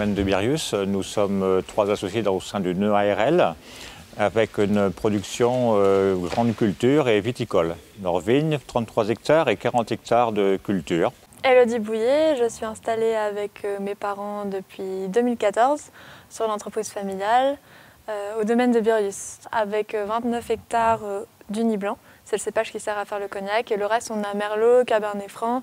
domaine de Birius. Nous sommes 3 associés au sein d'une EARL avec une production grande culture et viticole. Nos vignes, 33 hectares et 40 hectares de culture. Elodie Bouillet, je suis installée avec mes parents depuis 2014 sur l'entreprise familiale au domaine de Birius avec 29 hectares d'Uni blanc. C'est le cépage qui sert à faire le cognac et le reste on a Merlot, Cabernet Franc,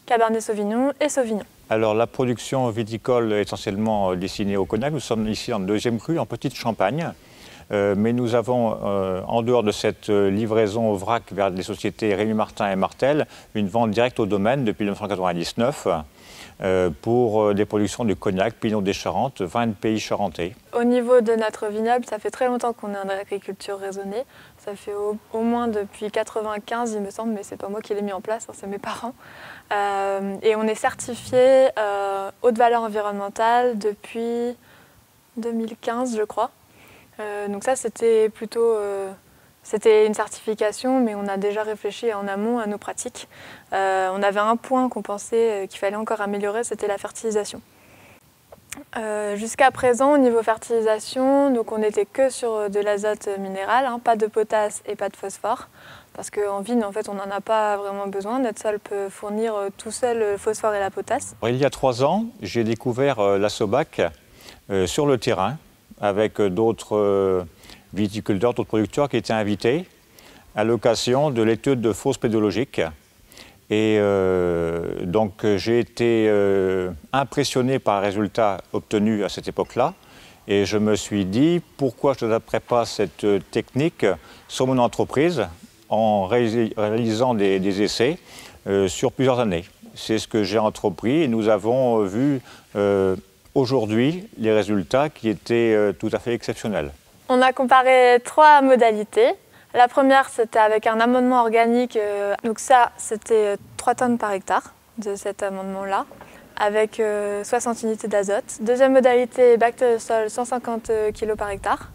Cabernet Sauvignon et Sauvignon. Alors la production viticole est essentiellement destinée au cognac. Nous sommes ici en deuxième crue, en petite Champagne. Mais nous avons, en dehors de cette livraison au vrac vers les sociétés Rémy Martin et Martel, une vente directe au domaine depuis 1999 pour des productions de cognac, Pinot des Charentes, vin de pays charentais. Au niveau de notre vignoble, ça fait très longtemps qu'on est en agriculture raisonnée. Ça fait au moins depuis 1995, il me semble, mais c'est pas moi qui l'ai mis en place, hein, c'est mes parents. Et on est certifié haute valeur environnementale depuis 2015, je crois. Donc ça, c'était plutôt c'était une certification, mais on a déjà réfléchi en amont à nos pratiques. On avait un point qu'on pensait qu'il fallait encore améliorer, c'était la fertilisation. Jusqu'à présent, au niveau fertilisation, donc on n'était que sur de l'azote minéral, hein, pas de potasse et pas de phosphore, parce qu'en vigne, en fait, on n'en a pas vraiment besoin. Notre sol peut fournir tout seul le phosphore et la potasse. Il y a 3 ans, j'ai découvert l'Assobac sur le terrain, avec d'autres viticulteurs, d'autres producteurs qui étaient invités à l'occasion de l'étude de fausse pédologique. Et donc j'ai été impressionné par les résultats obtenus à cette époque-là. Et je me suis dit, pourquoi je n'adapterais pas cette technique sur mon entreprise en réalisant des essais sur plusieurs années. C'est ce que j'ai entrepris et nous avons vu aujourd'hui les résultats qui étaient tout à fait exceptionnels. On a comparé 3 modalités. La première, c'était avec un amendement organique. Donc ça, c'était 3 tonnes par hectare de cet amendement-là, avec 60 unités d'azote. Deuxième modalité, bactériosol, 150 kg par hectare,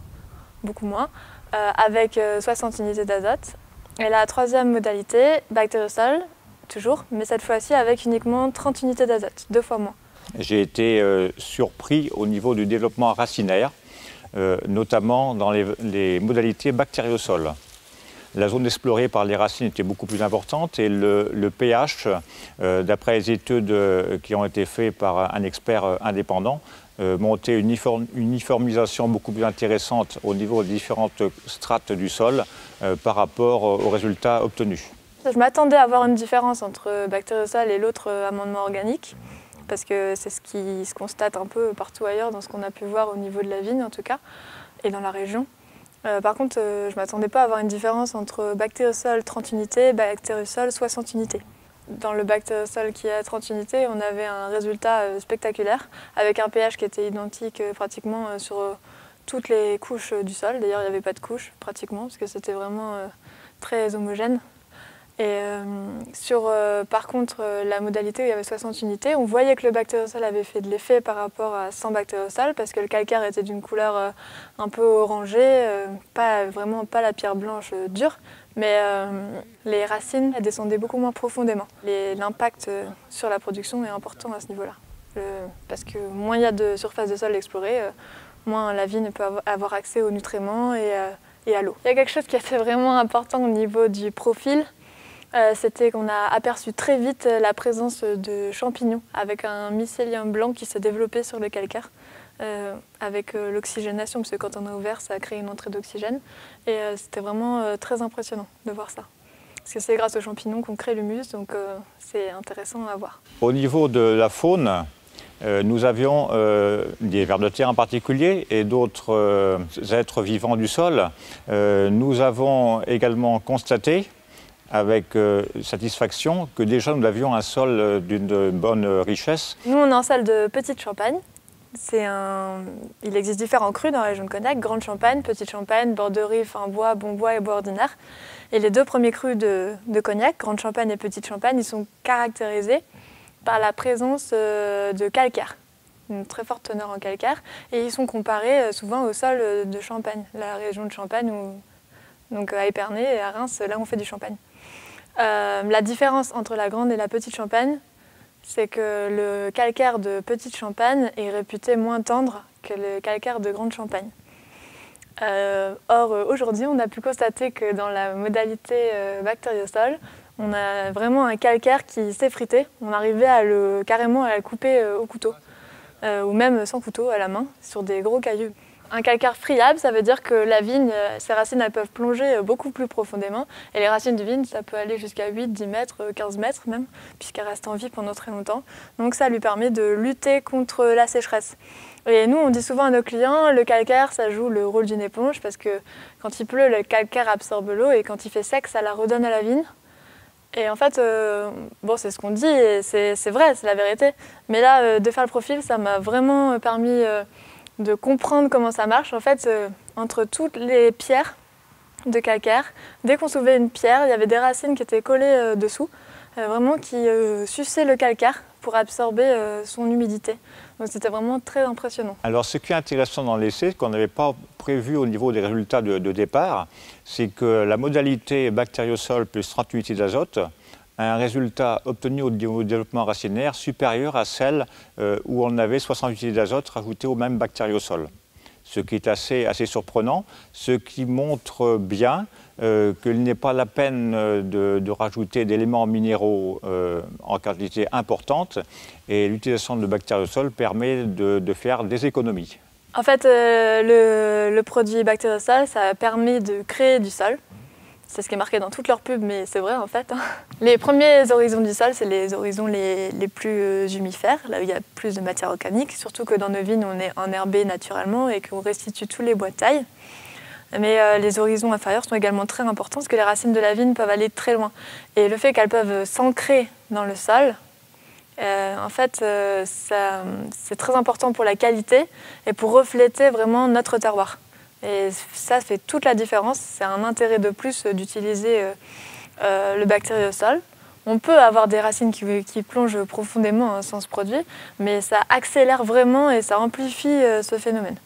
beaucoup moins, avec 60 unités d'azote. Et la troisième modalité, bactériosol, toujours, mais cette fois-ci avec uniquement 30 unités d'azote, 2 fois moins. J'ai été surpris au niveau du développement racinaire, notamment dans les modalités bactériosol. La zone explorée par les racines était beaucoup plus importante et le pH, d'après les études qui ont été faites par un expert indépendant, montrait une uniformisation beaucoup plus intéressante au niveau des différentes strates du sol par rapport aux résultats obtenus. Je m'attendais à avoir une différence entre bactériosol et l'autre amendement organique, parce que c'est ce qui se constate un peu partout ailleurs dans ce qu'on a pu voir au niveau de la vigne en tout cas, et dans la région. Par contre, je ne m'attendais pas à avoir une différence entre bactériosol 30 unités et bactériosol 60 unités. Dans le bactériosol qui est à 30 unités, on avait un résultat spectaculaire, avec un pH qui était identique pratiquement sur toutes les couches du sol. D'ailleurs, il n'y avait pas de couche pratiquement, parce que c'était vraiment très homogène. Et par contre, la modalité où il y avait 60 unités, on voyait que le bactériosol avait fait de l'effet par rapport à 100 bactériosol, parce que le calcaire était d'une couleur un peu orangée, vraiment pas la pierre blanche dure, mais les racines elles descendaient beaucoup moins profondément. L'impact sur la production est important à ce niveau-là, parce que moins il y a de surface de sol explorée, moins la vigne peut avoir accès aux nutriments et à l'eau. Il y a quelque chose qui était vraiment important au niveau du profil. C'était qu'on a aperçu très vite la présence de champignons avec un mycélium blanc qui s'est développé sur le calcaire avec l'oxygénation, parce que quand on a ouvert, ça a créé une entrée d'oxygène. Et c'était vraiment très impressionnant de voir ça. Parce que c'est grâce aux champignons qu'on crée l'humus, donc c'est intéressant à voir. Au niveau de la faune, nous avions des vers de terre en particulier et d'autres êtres vivants du sol. Nous avons également constaté avec satisfaction que déjà nous avions un sol d'une bonne richesse. Nous, on est en sol de petite Champagne. Il existe différents crus dans la région de Cognac, Grande Champagne, Petite Champagne, Borderie, Fin Bois, Bon Bois et Bois ordinaire. Et les 2 premiers crus de Cognac, Grande Champagne et Petite Champagne, ils sont caractérisés par la présence de calcaire, une très forte teneur en calcaire, et ils sont comparés souvent au sol de Champagne, la région de Champagne, donc à Épernay et à Reims, là on fait du champagne. La différence entre la grande et la petite Champagne, c'est que le calcaire de Petite Champagne est réputé moins tendre que le calcaire de Grande Champagne. Or, aujourd'hui, on a pu constater que dans la modalité bactériosol, on a vraiment un calcaire qui s'effritait. On arrivait carrément à le couper au couteau, ou même sans couteau, à la main, sur des gros cailloux. Un calcaire friable, ça veut dire que la vigne, ses racines elles peuvent plonger beaucoup plus profondément. Et les racines de vigne, ça peut aller jusqu'à 8, 10 mètres, 15 mètres même, puisqu'elles restent en vie pendant très longtemps. Donc ça lui permet de lutter contre la sécheresse. Et nous, on dit souvent à nos clients, le calcaire, ça joue le rôle d'une éponge, parce que quand il pleut, le calcaire absorbe l'eau, et quand il fait sec, ça la redonne à la vigne. Et en fait, bon, c'est ce qu'on dit, et c'est vrai, c'est la vérité. Mais là, de faire le profil, ça m'a vraiment permis de comprendre comment ça marche. En fait, entre toutes les pierres de calcaire, dès qu'on soulevait une pierre, il y avait des racines qui étaient collées dessous, vraiment qui suçaient le calcaire pour absorber son humidité. Donc c'était vraiment très impressionnant. Alors ce qui est intéressant dans l'essai, qu'on n'avait pas prévu au niveau des résultats de départ, c'est que la modalité bactériosol plus 30 unités d'azote a un résultat obtenu au niveau du développement racinaire supérieur à celle où on avait 60 unités d'azote rajoutées au même bactériosol. Ce qui est assez surprenant, ce qui montre bien qu'il n'est pas la peine de rajouter d'éléments minéraux en quantité importante, et l'utilisation de bactériosol permet de faire des économies. En fait, le produit bactériosol, ça permet de créer du sol. C'est ce qui est marqué dans toutes leurs pubs, mais c'est vrai en fait. Les premiers horizons du sol, c'est les horizons les plus humifères, là où il y a plus de matière organique, surtout que dans nos vignes, on est enherbé naturellement et qu'on restitue tous les bois de taille. Mais les horizons inférieurs sont également très importants parce que les racines de la vigne peuvent aller très loin. Et le fait qu'elles peuvent s'ancrer dans le sol, en fait, c'est très important pour la qualité et pour refléter vraiment notre terroir. Et ça fait toute la différence. C'est un intérêt de plus d'utiliser le bactériosol. On peut avoir des racines qui plongent profondément sans ce produit, mais ça accélère vraiment et ça amplifie ce phénomène.